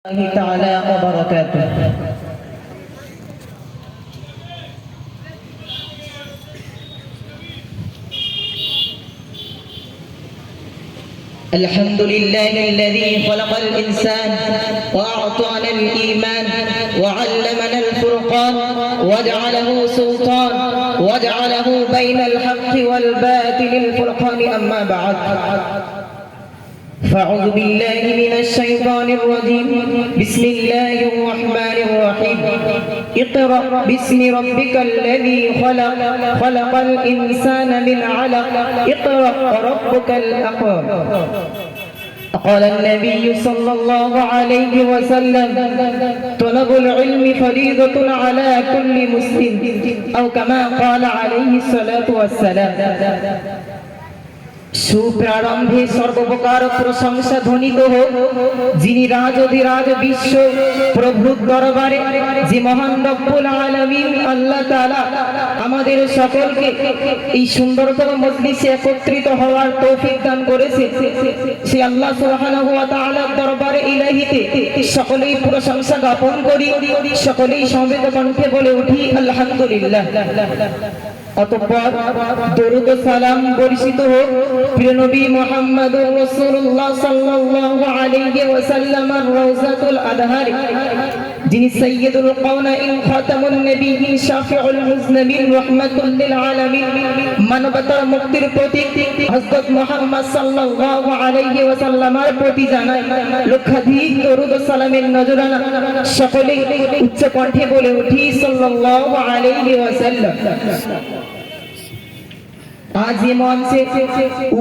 الله تعالى وبركاته. الحمد لله الذي خلق الإنسان وأعطانا الإيمان وعلمنا الفرقان وجعله سلطان وجعله بين الحق والباطل الفرقان. أما بعد، فأعوذ بالله من الشيطان الرجيم. بسم الله الرحمن الرحيم. اقرأ باسم ربك الذي خلق خلق الإنسان من علق اقرأ ربك الأكرم. قال النبي صلى الله عليه وسلم: طلب العلم فريضة على كل مسلم، أو كما قال عليه الصلاة والسلام. সুপ্রারম্ভে সর্বপ্রকার প্রশংসা ধ্বনিত হোক যিনি রাজধিরাজ বিশ্ব প্রভুর দরবারে, যে মহান রব্বুল আলামিন আল্লাহ তাআলা আমাদের সকলকে এই সুন্দরতম মজলিসে একত্রিত হওয়ার তৌফিক দান করেছে। সেই আল্লাহ সুবহানাহু ওয়া তাআলার দরবারে ইলাহিতে সকলেই প্রশংসা জ্ঞাপন করি, সকলেই সমবেত কণ্ঠে বলে উঠি আলহামদুলিল্লাহ। অতঃপর দরুদ ও সালাম বর্ষিত হোক প্রিয় নবী মুহাম্মদুর রাসূলুল্লাহ সাল্লাল্লাহু আলাইহি ওয়াসাল্লামের রওজাতুল আদহার, যিনি সাইয়্যিদুল কাওনাইন খাতামুন নবিয়্যিন শাফিউল মুজনিবিন রাহমাতুল লিল আলামিন, মানবতার মুক্তির প্রতীক হযরত মুহাম্মদ সাল্লাল্লাহু আলাইহি ওয়াসাল্লামের প্রতি জানাই লক্ষাধিক দরুদ ও সালামের নজরানা। সকলেই উচ্চ কণ্ঠে বলে উঠি সাল্লাল্লাহু আলাইহি ওয়াসাল্লাম। আজ এই মঞ্চে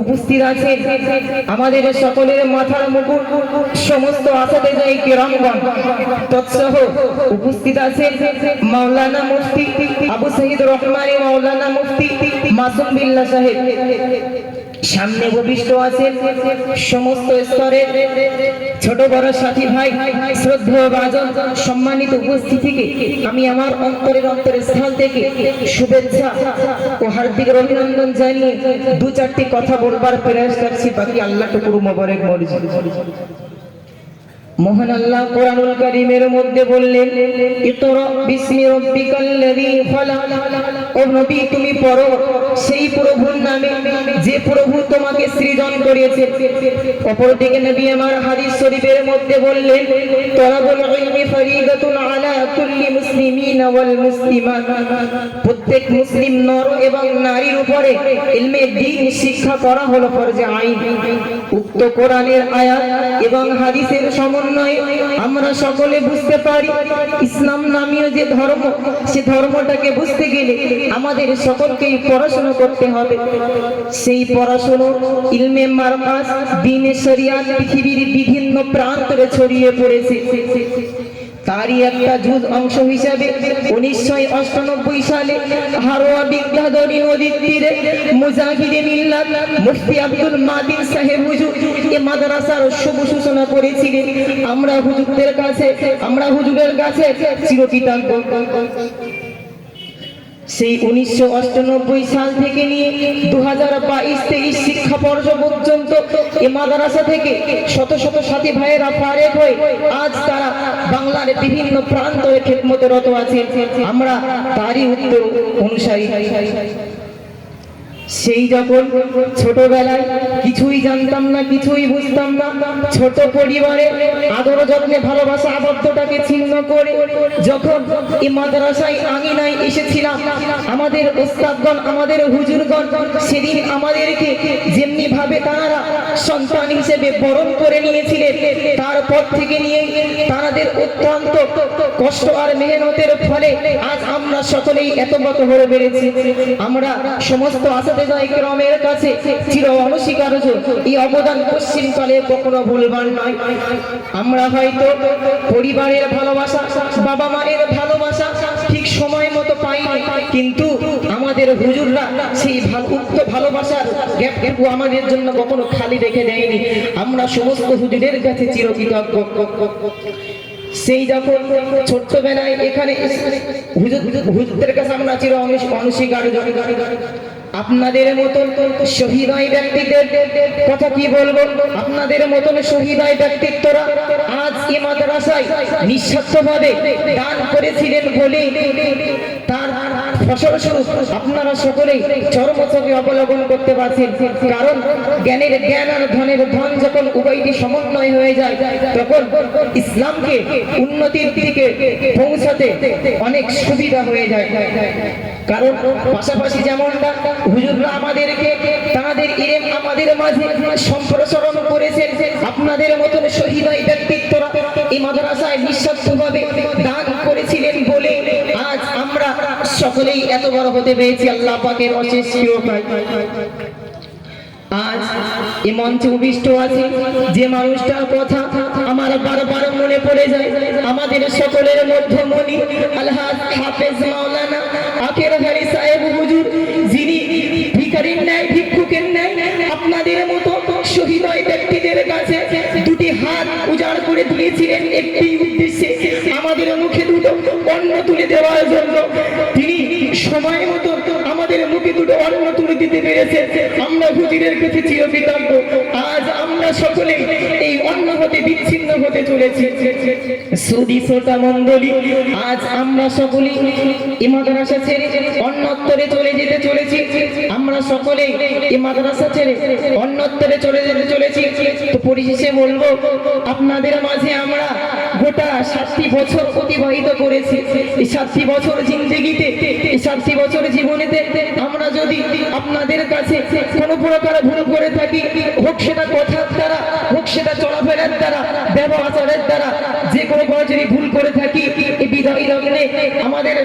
উপস্থিত আছে আমাদের সকলের মাথার মুকুট সমস্ত আসাদেজায়ে কিরামগণ, তৎসহ উপস্থিত আছে মাওলানা মুফতি আবু সাঈদ রহমানী, মাওলানা মুফতি মাসুম বিল্লাহ সাহেব। সামনে উপবিষ্ট আছে সমস্ত স্তরের ছোট বড় সাথী ভাই, শ্রদ্ধেয় ভাজন, সম্মানিত উপস্থিতিকে আমি আমার অন্তরের স্থল থেকে শুভেচ্ছা ও হার্দিক অভিনন্দন জানিয়ে দু চারটি কথা বলবার প্রয়াস করছি। বাকি আল্লাহ টুকুর মোবারক মর্জি। মহান আল্লাহ কোরআনুল কারীমের মধ্যে বললেন, ইকরা বিসমি রাব্বিকাল্লাযী খালাক। ও নবী, তুমি পড়ো সেই প্রভুর নামে যে প্রভু তোমাকে সৃজন করেছে। অপরদিকে নবী আমার হাদিস শরীফের মধ্যে বললেন, তালাবুল ইলমি ফরিদাতুন আলা কুল্লি মুসলিমিন ওয়াল মুসলিমাত। প্রত্যেক মুসলিম নর এবং নারীর উপরে ইলমে দ্বীন শিক্ষা করা হলো ফরজে আইন। উক্ত কোরআনের আয়াত এবং হাদিসের সমন্বয়ে আমরা সকলে বুঝতে পারি ইসলাম নামীয় যে ধর্ম, সে ধর্মটাকে বুঝতে গেলে আমাদের সকলকেই পড়াশোনা করতে হবে। সেই পড়াশোনা ইলমে মারকাজ দ্বীনে শরিয়াত পৃথিবীর বিভিন্ন প্রান্তে ছড়িয়ে পড়েছে। তারই একটা জুজ অংশ হিসাবে 1998 সালে হারোয়া বিদ্যাধরী নদীর তীরে মুজাহিদে মিল্লাত মুফতি আব্দুল মাদিন সাহেব হুজুর এই মাদ্রাসার শুভ সূচনা করেছিলেন। আমরা হুজুরের কাছে চিরকৃতজ্ঞ। সেই 1998 সাল থেকে নিয়ে 2022-23 শিক্ষাবর্ষ পর্যন্ত এই মাদ্রাসা থেকে শত শত সাথী ভাইয়েরা ফারেক হয়ে আজ তারা বাংলার বিভিন্ন প্রান্তে খিদমতরত আছেন। আমরা তারই উত্তর অনুসারী। সেই যখন ছোটবেলায় কিছুই জানতাম না, কিছুই বুঝতাম না, ছোট পরিবারে আদর যত্নে ভালোবাসা আবদ্ধটাকে ছিন্ন করে যখন এই মাদ্রাসায় আঙিনায় এসেছিলাম, আমাদের ওস্তাদগণ, আমাদের হুজুরগণ সেদিন আমাদেরকে যেমনি ভাবে তারা সন্তান হিসেবে বরণ করে নিয়েছিলেন, তারপর থেকে নিয়ে তাদের অত্যন্ত কষ্ট আর মেহনতের ফলে আজ আমরা সকলেই এত বড় হয়ে বেড়েছি। আমরা সমস্ত কেরামের কাছে চির অনস্বীকার্য। এই অবদান পশ্চিমকালে কখনো ভুলবার নয়। আমরা হয়তো পরিবারের ভালোবাসা, বাবা মায়ের ভালোবাসা ঠিক সময় মতো পাইনি, কিন্তু আমাদের হুজুররা সেই উক্ত ভালোবাসার গ্যাপটুকু আমাদের জন্য কখনো খালি রেখে দেয়নি। আমরা সমস্ত হুজুরের কাছে চিরকৃতজ্ঞ। সেই যখন ছোট্টবেলায় এখানে হুজুরদের কাছে আমরা চির অনস্বীকার্য। আপনাদের মতন শহীদাই ব্যক্তিদের কথা কি বলবো, আপনাদের মতন শহীদাই ব্যক্তিত্বরা আজ এই মাদ্রাসায় নিঃস্বার্থভাবে দান করেছিলেন বলে তার ফসলস্বরূপ আপনারা সকলেই চরমচকে অবলম্বন করতে পারছেন। কারণ জ্ঞানের জ্ঞান আর ধনের ধন যখন উভয়টি সমন্বয় হয়ে যায় তখন ইসলামকে উন্নতির দিকে পৌঁছাতে অনেক সুবিধা হয়ে যায়। কারণ পাশাপাশি যেমনটা হুজুররা আমাদেরকে তাদের ইলম আমাদের মাঝে সম্প্রসারণ করেছেন, আপনাদের মতন শহীদাই ব্যক্তিত্বরা এই মাদ্রাসায় নিঃস্বার্থভাবে দান করেছিলেন বলে আজ আমরা সকলেই এত বড় হতে পেরেছি আল্লাহ পাকের অশেষ কৃপায়। আজ এই মঞ্চে উপবিষ্ট আছে যে মানুষটার কথা আমার বারবার মনে পড়ে যায়, আমাদের সকলের মধ্যমণি আলহাজ হাফেজ মাওলানা আখের হারি সাহেব হুজুর, যিনি ভিখারির ন্যায় ভিক্ষুকের ন্যায় আপনাদের মতো শহীদাই ব্যক্তিদের কাছে দুটি হাত উজাড় করে দিয়েছিলেন একটি উদ্দেশ্যে, আমাদের মুখে দুটো অন্ন তুলে দেওয়ার জন্য। তিনি সময় মতো আমাদের মুখে দুটো অন্ন তুলে দিতে পেরেছেন, আমরা হুজুরের কাছে চিরকৃতজ্ঞ। আজ আমরা সকলে এই অন্ন হতে বিচ্ছিন্ন হতে চলেছি। সুদী শ্রোতা মণ্ডলী, আজ আমরা সকলে এই মাদ্রাসা ছেড়ে অন্যত্তরে চলে যেতে চলেছি, আমরা সকলে এই মাদ্রাসা ছেড়ে অন্যত্তরে চলে যেতে চলেছি। তো পরিশেষে বলবো, আপনাদের মাঝে আমরা গোটা 7টি বছর অতিবাহিত করেছি। এই 7টি বছর জিন্দেগিতে, এই 7টি বছর জীবনেতে আমরা যদি আপনাদের কাছে কোনো প্রকার ভুল করে থাকি, হোক সেটা কথার দ্বারা, হোক সেটা চলাফেরার দ্বারা, ব্যবহারের দ্বারা, যে কোনো যদি ভুল করে থাকি, এই বিদায়ী লগ্নে আমাদের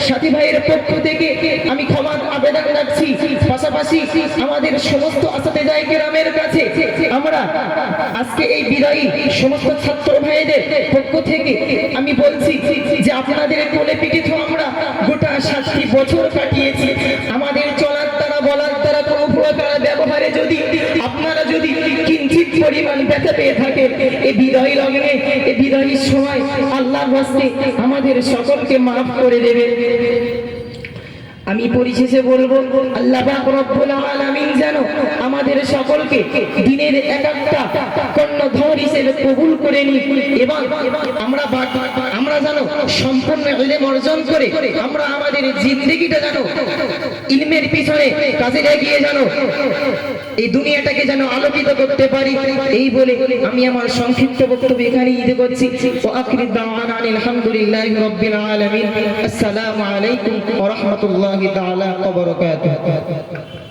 সাথী ভাইয়ের পক্ষ থেকে আমি ক্ষমার আবেদন রাখছি। পাশাপাশি আমাদের সমস্ত আসাতেজায়ে কেরামের কাছে আমরা আজকে এই বিদায়ী সমস্ত ছাত্র ভাইদের পক্ষ থেকে আমি বলছি যে আপনাদের কোলে পিঠে তো আমরা গোটা 7টি বছর কাটিয়েছি। আমাদের চলার দ্বারা, বলার দ্বারা, কোনো প্রকার ব্যবহারে যদি আপনারা যদি কিঞ্চিত পরিমাণ ব্যথা পেয়ে থাকেন, এই বিদায়ী লগ্নে, এই বিদায়ীর সময় আল্লাহর হস্তে আমাদের সকলকে মাফ করে দেবেন। আমি পরিশেষে বলবো, আল্লাহ পাক রব্বুল আলামিন যেন আমাদের সকলকে দিনের এক একটা কর্ণধর হিসেবে কবুল করে নিন এবং আমরা যেন সম্পূর্ণ ইলম অর্জন করে আমরা আমাদের জিন্দেগিটা যেন ইলমের পিছনে কাজে লাগিয়ে যেন এই দুনিয়াটাকে যেন আলোকিত করতে পারি। এই বলে আমি আমার সংক্ষিপ্ত বক্তব্য এখানেই ঈদ করছি। ওয়া আখিরু দাওয়ানা আলহামদুলিল্লাহি রাব্বিল আলামিন। আসসালামু আলাইকুম ওয়া রাহমাতুল্লাহি তাআলা ওয়া বারাকাতুহু।